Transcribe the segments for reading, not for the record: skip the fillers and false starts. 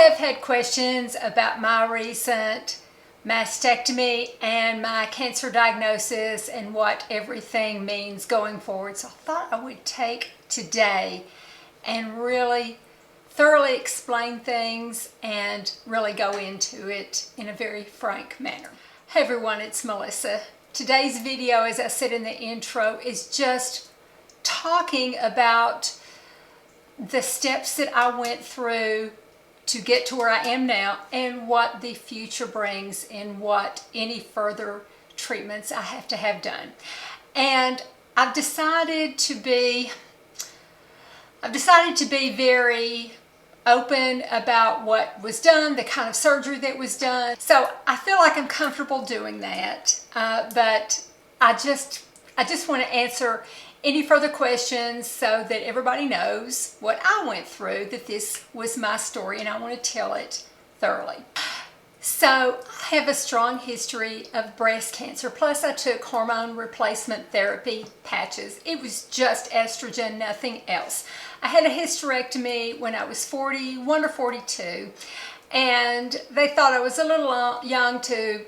have had questions about my recent mastectomy and my cancer diagnosis and what everything means going forward. So I thought I would take today and really thoroughly explain things and really go into it in a very frank manner. Hey everyone, it's Melissa. Today's video, as I said in the intro, is just talking about the steps that I went through to get to where I am now and what the future brings and what any further treatments I have to have done. And I've decided to be very open about what was done, the kind of surgery that was done. So I feel like I'm comfortable doing that, but I just want to answer any further questions so that everybody knows what I went through, that this was my story and I want to tell it thoroughly. So I have a strong history of breast cancer, plus I took hormone replacement therapy patches. It was just estrogen, nothing else. I had a hysterectomy when I was 41 or 42, and they thought I was a little young to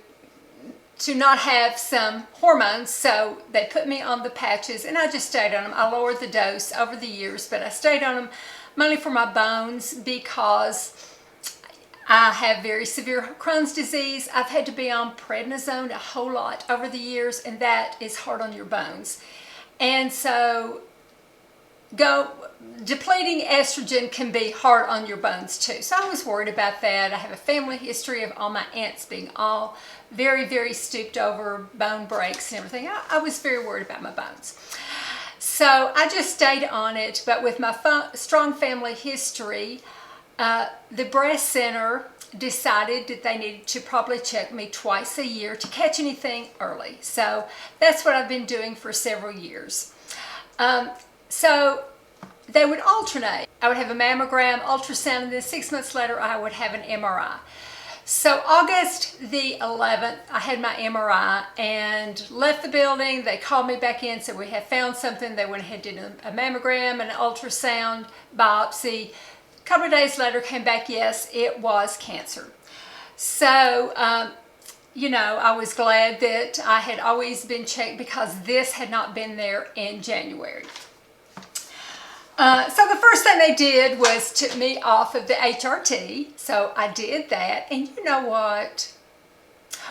not have some hormones, so they put me on the patches and I just stayed on them. I lowered the dose over the years, but I stayed on them mainly for my bones because I have very severe Crohn's disease. I've had to be on prednisone a whole lot over the years, and that is hard on your bones. And so depleting estrogen can be hard on your bones too. So I was worried about that. I have a family history of all my aunts being all very, very stooped over, bone breaks and everything. I was very worried about my bones. So I just stayed on it, but with my strong family history, the breast center decided that they needed to probably check me twice a year to catch anything early. So that's what I've been doing for several years. So they would alternate. I would have a mammogram, ultrasound, and then 6 months later I would have an MRI. So August the 11th, I had my MRI and left the building. They called me back in, said we had found something. They went ahead and did a mammogram and an ultrasound, biopsy. A couple of days later came back, yes, it was cancer. So, I was glad that I had always been checked because this had not been there in January. So the first thing they did was took me off of the HRT. So I did that. And you know what?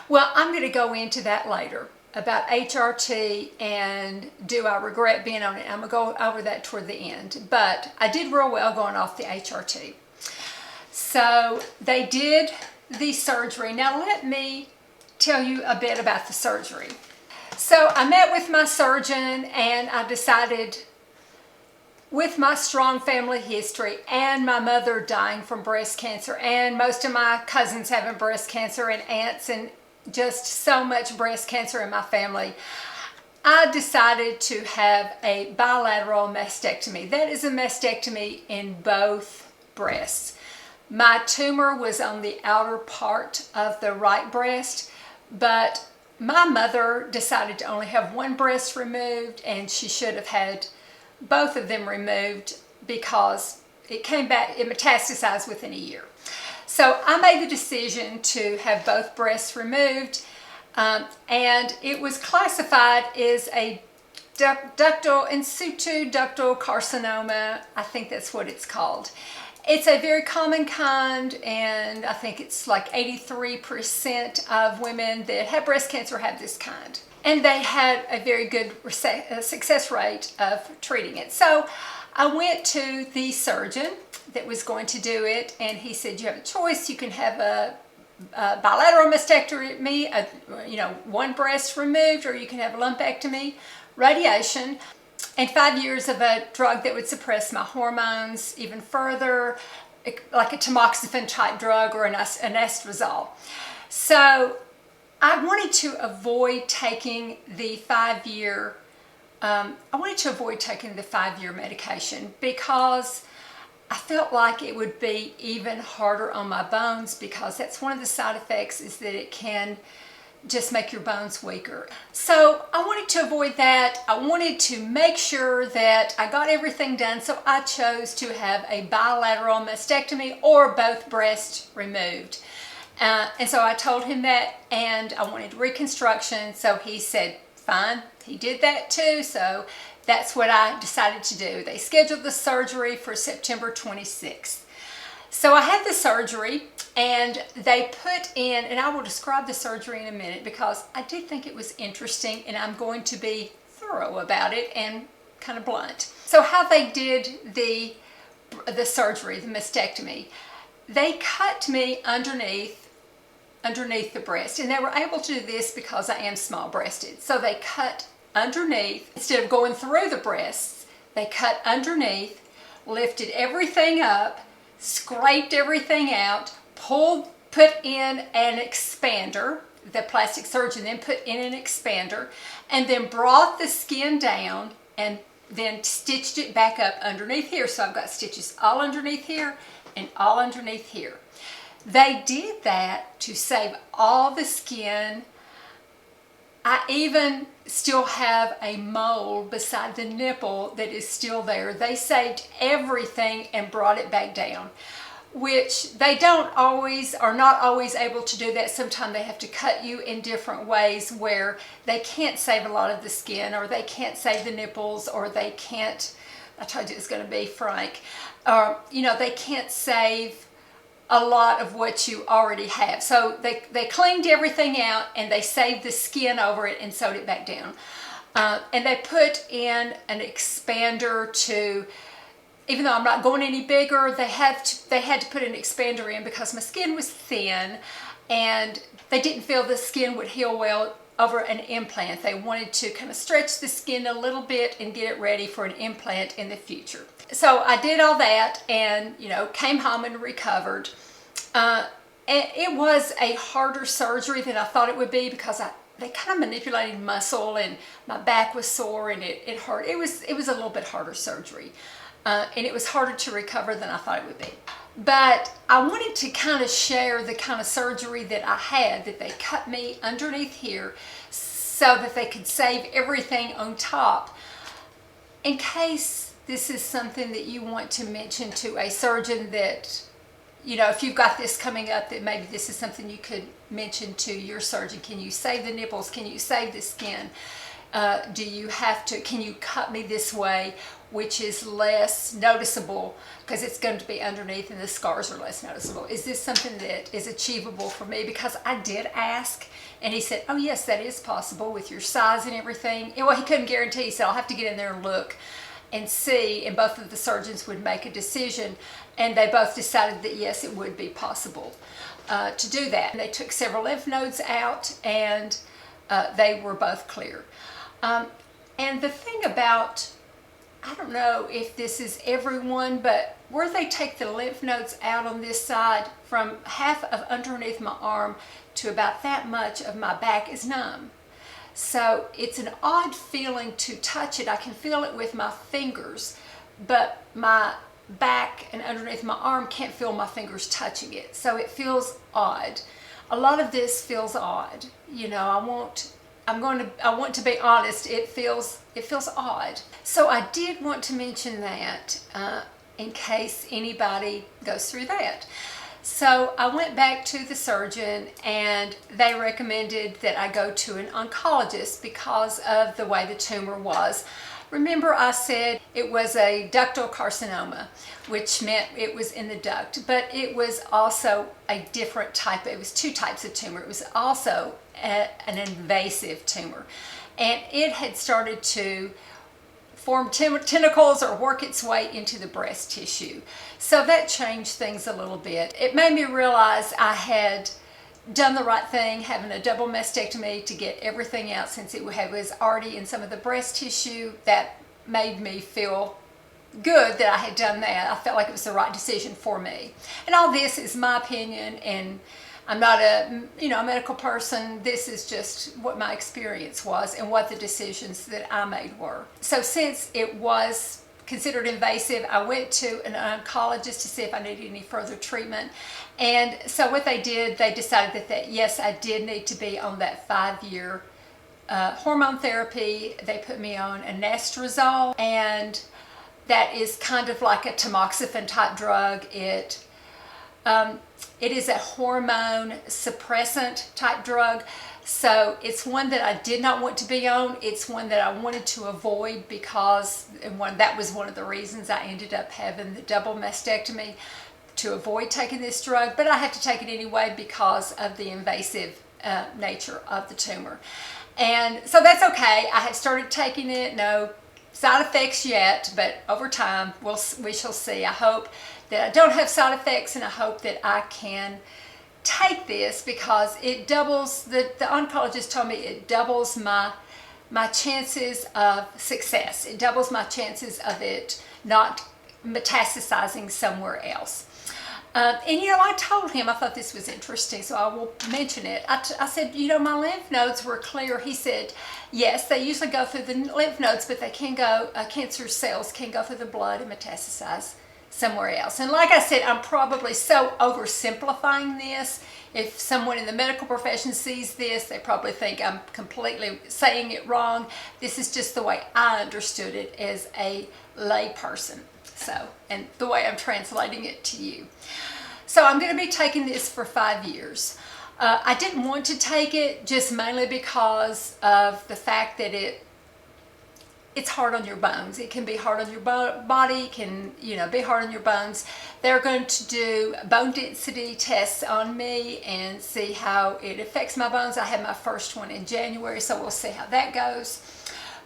Well, I'm going to go into that later about HRT and do I regret being on it. I'm going to go over that toward the end. But I did real well going off the HRT. So they did the surgery. Now let me tell you a bit about the surgery. So I met with my surgeon and I decided, with my strong family history and my mother dying from breast cancer and most of my cousins having breast cancer and aunts and just so much breast cancer in my family, I decided to have a bilateral mastectomy. That is a mastectomy in both breasts. My tumor was on the outer part of the right breast, but my mother decided to only have one breast removed, and she should have had both of them removed because it came back, it metastasized within a year. So I made the decision to have both breasts removed, and it was classified as a ductal in situ ductal carcinoma. I think that's what it's called. It's a very common kind, and I think it's like 83% of women that have breast cancer have this kind. And they had a very good success rate of treating it. So I went to the surgeon that was going to do it, and he said, you have a choice. You can have a bilateral mastectomy, one breast removed, or you can have a lumpectomy, radiation, and 5 years of a drug that would suppress my hormones even further, like a tamoxifen type drug or an estradiol. So I wanted to avoid taking the 5-year medication because I felt like it would be even harder on my bones, because that's one of the side effects, is that it can just make your bones weaker. So I wanted to avoid that. I wanted to make sure that I got everything done, so I chose to have a bilateral mastectomy or both breasts removed. And so I told him that, and I wanted reconstruction, so he said fine. He did that too, so that's what I decided to do. They scheduled the surgery for September 26th. So I had the surgery, and they put in, and I will describe the surgery in a minute because I did think it was interesting, and I'm going to be thorough about it and kind of blunt. So how they did the surgery, the mastectomy, they cut me underneath the breast, and they were able to do this because I am small-breasted. So they cut underneath, instead of going through the breasts, they cut underneath, lifted everything up, scraped everything out, put in an expander. The plastic surgeon then put in an expander, and then brought the skin down and then stitched it back up underneath here. So I've got stitches all underneath here and all underneath here. They did that to save all the skin. I even still have a mole beside the nipple that is still there. They saved everything and brought it back down, which they are not always able to do that. Sometimes they have to cut you in different ways where they can't save a lot of the skin, or they can't save the nipples, or they can't, I told you it's going to be frank, they can't save a lot of what you already have. So they cleaned everything out, and they saved the skin over it and sewed it back down. And they put in an expander to, even though I'm not going any bigger, they had to put an expander in because my skin was thin, and they didn't feel the skin would heal well over an implant. They wanted to kind of stretch the skin a little bit and get it ready for an implant in the future. So I did all that, and came home and recovered. And it was a harder surgery than I thought it would be because they kind of manipulated muscle, and my back was sore, and it hurt. It was a little bit harder surgery, and it was harder to recover than I thought it would be. But I wanted to kind of share the kind of surgery that I had, that they cut me underneath here so that they could save everything on top, in case this is something that you want to mention to a surgeon, that if you've got this coming up, that maybe this is something you could mention to your surgeon. Can you save the nipples? Can you save the skin? Can you cut me this way, which is less noticeable because it's going to be underneath and the scars are less noticeable? Is this something that is achievable for me? Because I did ask, and he said, oh yes, that is possible with your size and everything. Well, he couldn't guarantee. He said, I'll have to get in there and look and see, and both of the surgeons would make a decision, and they both decided that yes, it would be possible to do that. And they took several lymph nodes out, and they were both clear. And the thing about, I don't know if this is everyone, but where they take the lymph nodes out on this side, from half of underneath my arm to about that much of my back is numb. So it's an odd feeling to touch it. I can feel it with my fingers, but my back and underneath my arm can't feel my fingers touching it. So it feels odd. A lot of this feels odd. I want to be honest. It feels odd. So I did want to mention that in case anybody goes through that. So I went back to the surgeon, and they recommended that I go to an oncologist because of the way the tumor was. Remember, I said it was a ductal carcinoma, which meant it was in the duct, but it was also a different type. It was two types of tumor. It was also an invasive tumor, and it had started to form tentacles or work its way into the breast tissue. So that changed things a little bit. It made me realize I had done the right thing, having a double mastectomy to get everything out, since it was already in some of the breast tissue. That made me feel good that I had done that. I felt like it was the right decision for me. And all this is my opinion, and I'm not a medical person. This is just what my experience was and what the decisions that I made were. So since it was considered invasive. I went to an oncologist to see if I needed any further treatment. And so what they did, they decided that yes, I did need to be on that 5-year hormone therapy. They put me on anastrozole, and that is kind of like a tamoxifen type drug. It is a hormone suppressant type drug. So it's one that I did not want to be on. It's one that I wanted to avoid because that was one of the reasons I ended up having the double mastectomy, to avoid taking this drug. But I had to take it anyway because of the invasive nature of the tumor. And so that's okay. I had started taking it. No side effects yet, but over time we shall see. I hope that I don't have side effects, and I hope that I can take this because it doubles, the oncologist told me it doubles my chances of success. It doubles my chances of it not metastasizing somewhere else. And I told him, I thought this was interesting, so I will mention it. I said, my lymph nodes were clear. He said, yes, they usually go through the lymph nodes, but they can go, cancer cells can go through the blood and metastasize somewhere else. And like I said, I'm probably so oversimplifying this. If someone in the medical profession sees this, they probably think I'm completely saying it wrong. This is just the way I understood it as a lay person. So, and the way I'm translating it to you. So I'm going to be taking this for 5 years. I didn't want to take it just mainly because of the fact that it's hard on your bones. It can be hard on your body. It can, be hard on your bones. They're going to do bone density tests on me and see how it affects my bones. I had my first one in January, so we'll see how that goes.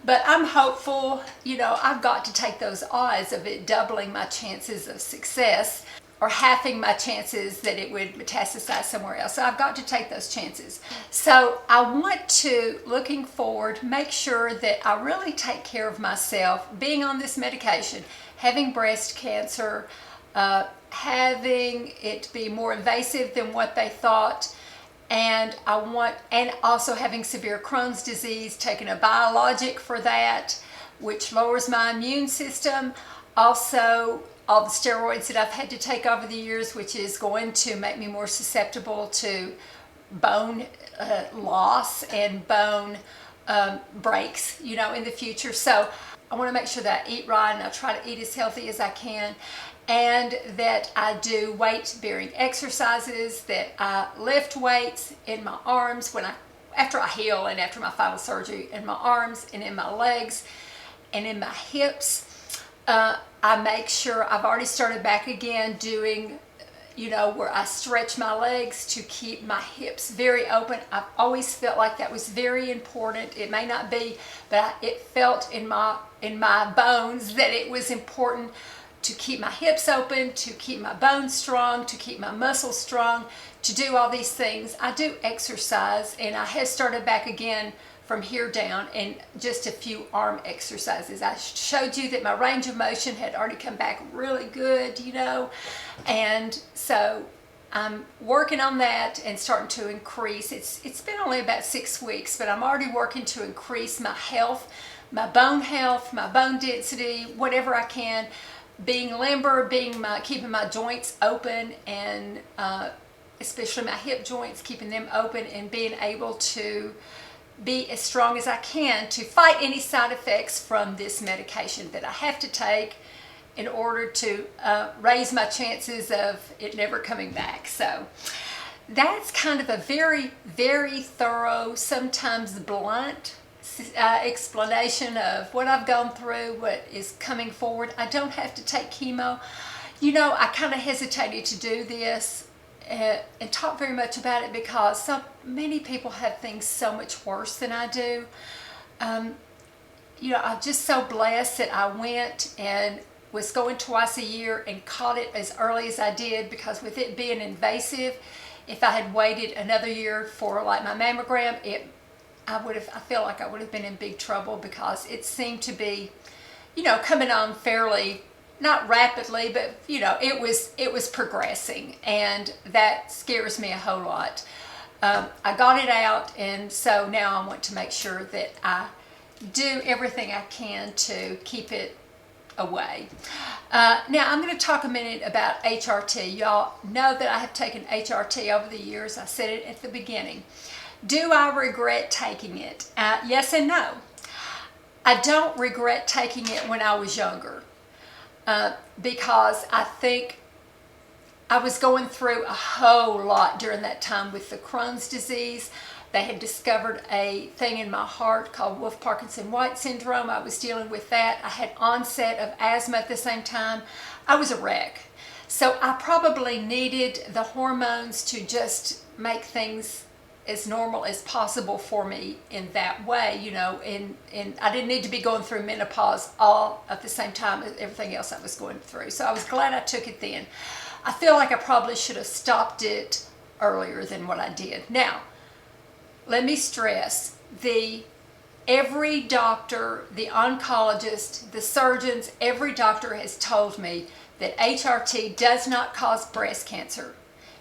But I'm hopeful. I've got to take those odds of it doubling my chances of success, or halving my chances that it would metastasize somewhere else. So I've got to take those chances. So I want to, looking forward, make sure that I really take care of myself, being on this medication, having breast cancer, having it be more invasive than what they thought, and also having severe Crohn's disease, taking a biologic for that, which lowers my immune system. Also, all the steroids that I've had to take over the years, which is going to make me more susceptible to bone loss and bone breaks, in the future. So I want to make sure that I eat right, and I try to eat as healthy as I can, and that I do weight-bearing exercises, that I lift weights in my arms after I heal and after my final surgery, in my arms and in my legs and in my hips. I make sure I've already started back again doing, where I stretch my legs to keep my hips very open. I've always felt like that was very important. It may not be, but it felt in my bones that it was important to keep my hips open, to keep my bones strong, to keep my muscles strong, to do all these things. I do exercise, and I have started back again from here down, and just a few arm exercises. I showed you that my range of motion had already come back really good, and so I'm working on that and starting to increase. It's been only about 6 weeks, but I'm already working to increase my health, my bone density, whatever I can, being limber, keeping my joints open, and especially my hip joints, keeping them open, and being able to be as strong as I can to fight any side effects from this medication that I have to take in order to raise my chances of it never coming back. So that's kind of a very, very thorough, sometimes blunt explanation of what I've gone through, what is coming forward. I don't have to take chemo. I kind of hesitated to do this and talk very much about it because so many people have things so much worse than I do. I'm just so blessed that I went and was going twice a year and caught it as early as I did, because with it being invasive, if I had waited another year for like my mammogram, I feel like I would have been in big trouble, because it seemed to be, coming on fairly, not rapidly, but it was progressing, and that scares me a whole lot. I got it out, and so now I want to make sure that I do everything I can to keep it away. Now I'm going to talk a minute about HRT. Y'all know that I have taken HRT over the years. I said it at the beginning. Do I regret taking it? Yes and no. I don't regret taking it when I was younger because I think I was going through a whole lot during that time with the Crohn's disease. They had discovered a thing in my heart called Wolff-Parkinson-White syndrome. I was dealing with that. I had onset of asthma at the same time. I was a wreck. So I probably needed the hormones to just make things as normal as possible for me in that way, you know, and I didn't need to be going through menopause all at the same time as everything else I was going through. So I was glad I took it then. I feel like I probably should have stopped it earlier than what I did. Now, let me stress, every doctor, the oncologist, the surgeons, every doctor has told me that HRT does not cause breast cancer.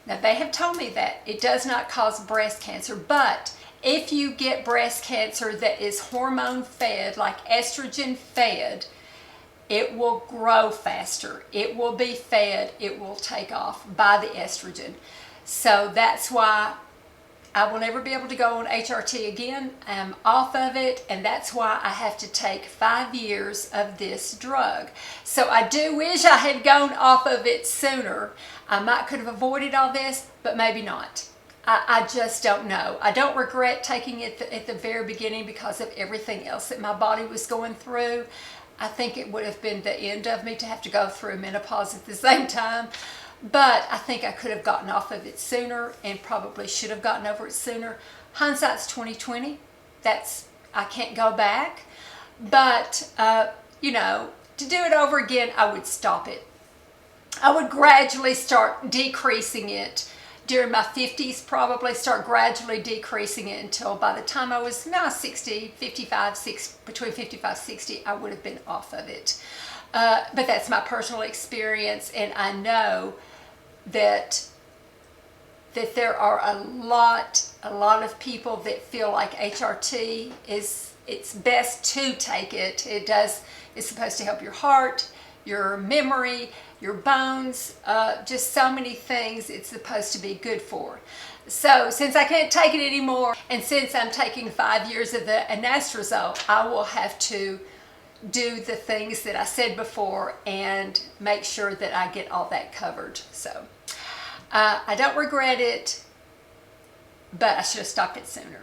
Now, they have told me that it does not cause breast cancer, but if you get breast cancer that is hormone fed, like estrogen fed, it will grow faster. It will be fed. It will take off by the estrogen. So that's why I will never be able to go on HRT again. I'm off of it, and that's why I have to take 5 years of this drug. So I do wish I had gone off of it sooner. I could have avoided all this, but maybe not. I just don't know. I don't regret taking it at the very beginning because of everything else that my body was going through. I think it would have been the end of me to have to go through menopause at the same time. But I think I could have gotten off of it sooner and probably should have gotten over it sooner. Hindsight's 20/20. I can't go back. But, you know, to do it over again, I would stop it. I would gradually start decreasing it during my 50s, probably start gradually decreasing it until by the time I was 60, 55, 60, between 55, 60, I would have been off of it. But that's my personal experience, and I know that there are a lot of people that feel like HRT it's best to take it. It's supposed to help your heart, your memory, your bones, just so many things it's supposed to be good for. So since I can't take it anymore, and since I'm taking 5 years of the anastrozole, I will have to do the things that I said before and make sure that I get all that covered. So I don't regret it, but I should have stopped it sooner.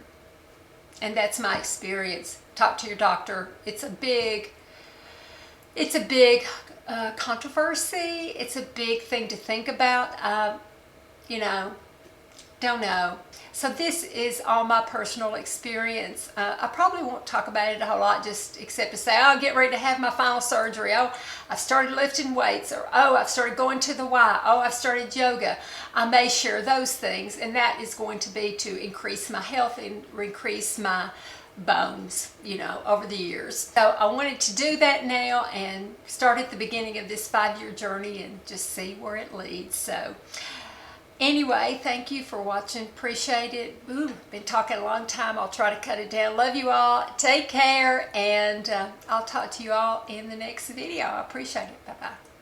And that's my experience. Talk to your doctor. It's a big controversy. It's a big thing to think about. You know, don't know. So this is all my personal experience. I probably won't talk about it a whole lot, just except to say, oh, get ready to have my final surgery. Oh, I've started lifting weights, or oh, I've started going to the Y. Oh, I've started yoga. I may share those things, and that is going to be to increase my health and increase my bones, you know, over the years. So I wanted to do that now and start at the beginning of this 5-year journey and just see where it leads. So anyway, thank you for watching. Appreciate it. Ooh, been talking a long time. I'll try to cut it down. Love you all. Take care, and I'll talk to you all in the next video. I appreciate it. Bye-bye.